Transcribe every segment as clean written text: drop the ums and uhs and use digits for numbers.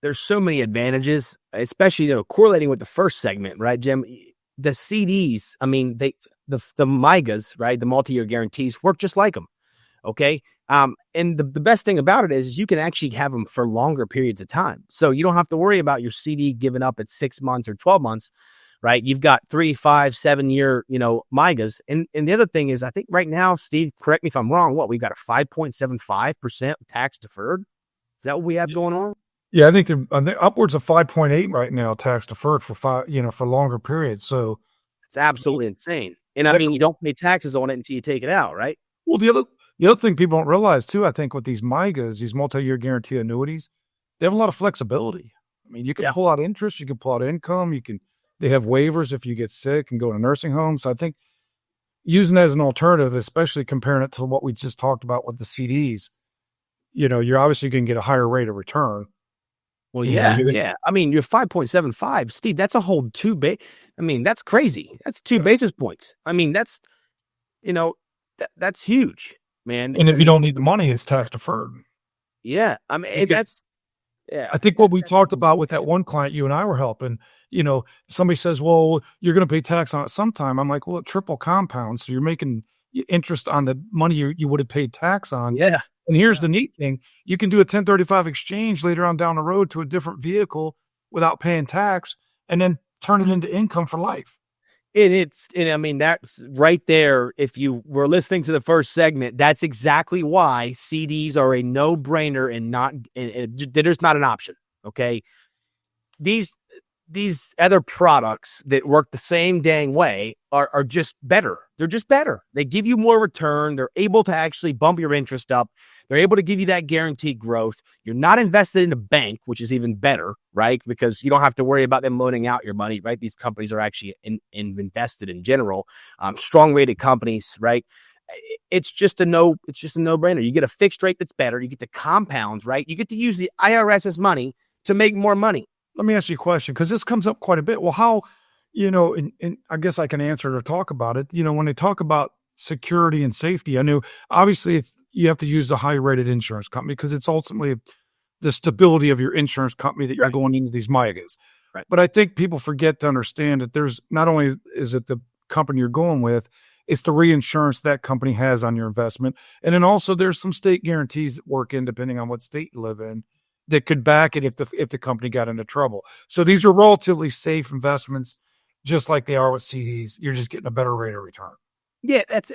there's so many advantages, especially, correlating with the first segment, right, Jim? The CDs, I mean, the MYGAs, right? The multi-year guarantees work just like them. Okay. And the best thing about it is you can actually have them for longer periods of time. So you don't have to worry about your CD giving up at 6 months or 12 months, right? You've got 3, 5, 7 year, MYGAs. And the other thing is, I think right now, Steve, correct me if I'm wrong, we've got a 5.75% tax deferred. Is that what we have going on? Yeah, I think upwards of 5.8 right now, tax deferred for for longer periods. So it's absolutely insane. And I mean, you don't pay taxes on it until you take it out, right? Well, the other thing people don't realize too, I think, with these MYGAs, these multi-year guaranteed annuities, they have a lot of flexibility. I mean, you can pull out interest, you can pull out income, they have waivers if you get sick and go to nursing homes. So I think using that as an alternative, especially comparing it to what we just talked about with the CDs, you're obviously going to get a higher rate of return. Well, yeah. I mean, you're 5.75, Steve. That's a whole that's crazy. That's 2 basis points. I mean, that's, that's huge, man. And if you don't need the money, it's tax deferred. Yeah. I mean, I think what we talked about with that one client you and I were helping, somebody says, well, you're going to pay tax on it sometime. I'm like, well, it triple compounds. So you're making interest on the money you would have paid tax on. Yeah. And here's the neat thing. You can do a 1035 exchange later on down the road to a different vehicle without paying tax and then turn it into income for life. And I mean, that's right there. If you were listening to the first segment, that's exactly why CDs are a no-brainer and there's not an option. Okay. These other products that work the same dang way are just better. They're just better. They give you more return. They're able to actually bump your interest up. They're able to give you that guaranteed growth. You're not invested in a bank, which is even better, right? Because you don't have to worry about them loaning out your money, right? These companies are actually invested in general. Strong rated companies, right? It's just a no-brainer. You get a fixed rate that's better. You get to compound, right? You get to use the IRS's money to make more money. Let me ask you a question, because this comes up quite a bit. Well, how, and I guess I can answer it or talk about it. When they talk about security and safety, I know obviously you have to use a high-rated insurance company because it's ultimately the stability of your insurance company that you're going into these MYGAs. Right. But I think people forget to understand that there's not only is it the company you're going with, it's the reinsurance that company has on your investment. And then also there's some state guarantees that work in depending on what state you live in that could back it if the company got into trouble. So these are relatively safe investments, just like they are with CDs. You're just getting a better rate of return. Yeah, it's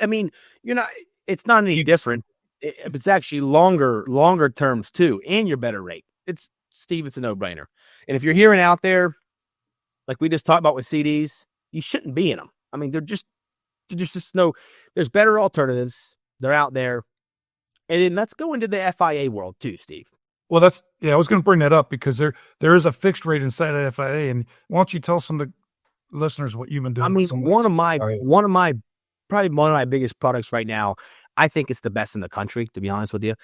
not any different. It's actually longer terms too, and your better rate. It's a no-brainer. And if you're hearing out there, like we just talked about with CDs, you shouldn't be in them. I mean, there's better alternatives. They're out there. And then let's go into the FIA world too, Steve. Well, I was going to bring that up because there is a fixed rate inside of FIA. And why don't you tell some of the listeners what you've been doing? I mean, one of my biggest products right now, I think it's the best in the country, to be honest with you.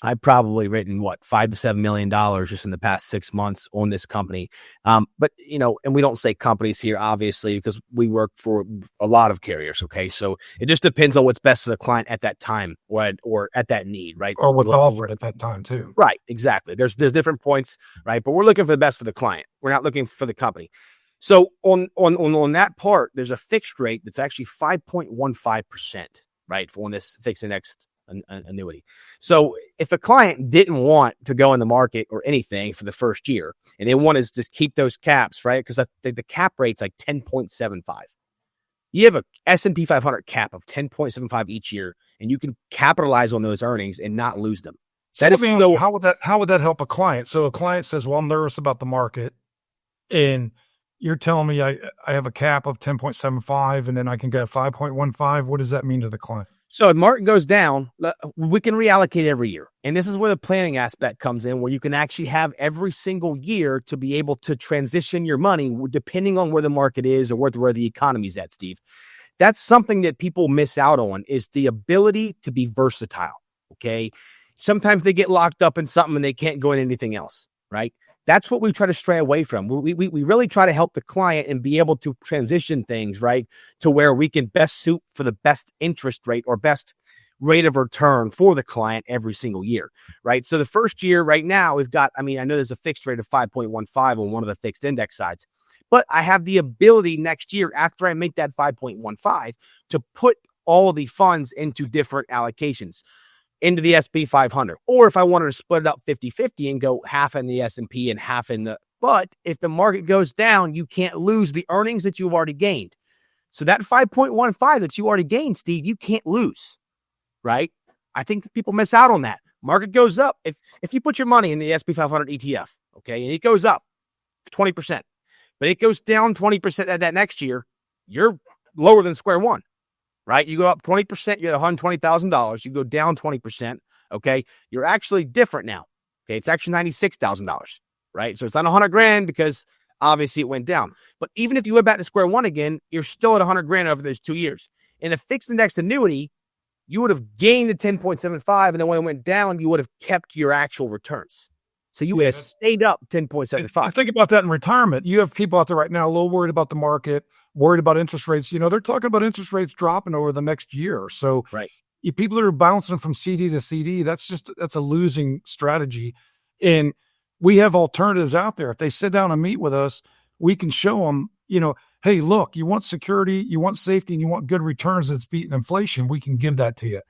I've probably written $5 to $7 million just in the past 6 months on this company. But and we don't say companies here, obviously, because we work for a lot of carriers. Okay. So it just depends on what's best for the client at that time or at that need, right? Or what's offered at that time too. Right. Exactly. There's different points, right? But we're looking for the best for the client. We're not looking for the company. So on that part, there's a fixed rate that's actually 5.15%, right? For this fixed index annuity. So if a client didn't want to go in the market or anything for the first year, and they want to keep those caps, right? Because the cap rate's like 10.75. You have a S&P 500 cap of 10.75 each year, and you can capitalize on those earnings and not lose them. How would that help a client? So a client says, well, I'm nervous about the market, and you're telling me I have a cap of 10.75 and then I can get 5.15. What does that mean to the client? So if market goes down, we can reallocate every year. And this is where the planning aspect comes in, where you can actually have every single year to be able to transition your money depending on where the market is or where the economy's at, Steve. That's something that people miss out on, is the ability to be versatile. Okay. Sometimes they get locked up in something and they can't go in anything else, right? That's what we try to stray away from. We really try to help the client and be able to transition things, right, to where we can best suit for the best interest rate or best rate of return for the client every single year, right? So the first year right now we've got, I know there's a fixed rate of 5.15 on one of the fixed index sides, but I have the ability next year after I make that 5.15 to put all the funds into different allocations into the SP 500. Or if I wanted to split it up 50-50 and go half in the S&P and half in the, but if the market goes down, you can't lose the earnings that you've already gained. So that 5.15 that you already gained, Steve, you can't lose, right? I think people miss out on that. Market goes up. If you put your money in the SP 500 ETF, okay, and it goes up 20%, but it goes down 20% at that next year, you're lower than square one, right? You go up 20%, you're at $120,000. You go down 20%, okay? You're actually different now, okay? It's actually $96,000, right? So it's not $100,000 because obviously it went down. But even if you went back to square one again, you're still at $100,000 over those 2 years. In a fixed index annuity, you would have gained the 10.75, and then when it went down, you would have kept your actual returns. So you would have stayed up 10.75. Think about that in retirement. You have people out there right now a little worried about the market, worried about interest rates. They're talking about interest rates dropping over the next year. So right. People that are bouncing from CD to CD, that's a losing strategy. And we have alternatives out there. If they sit down and meet with us, we can show them, hey, look, you want security, you want safety, and you want good returns that's beating inflation. We can give that to you.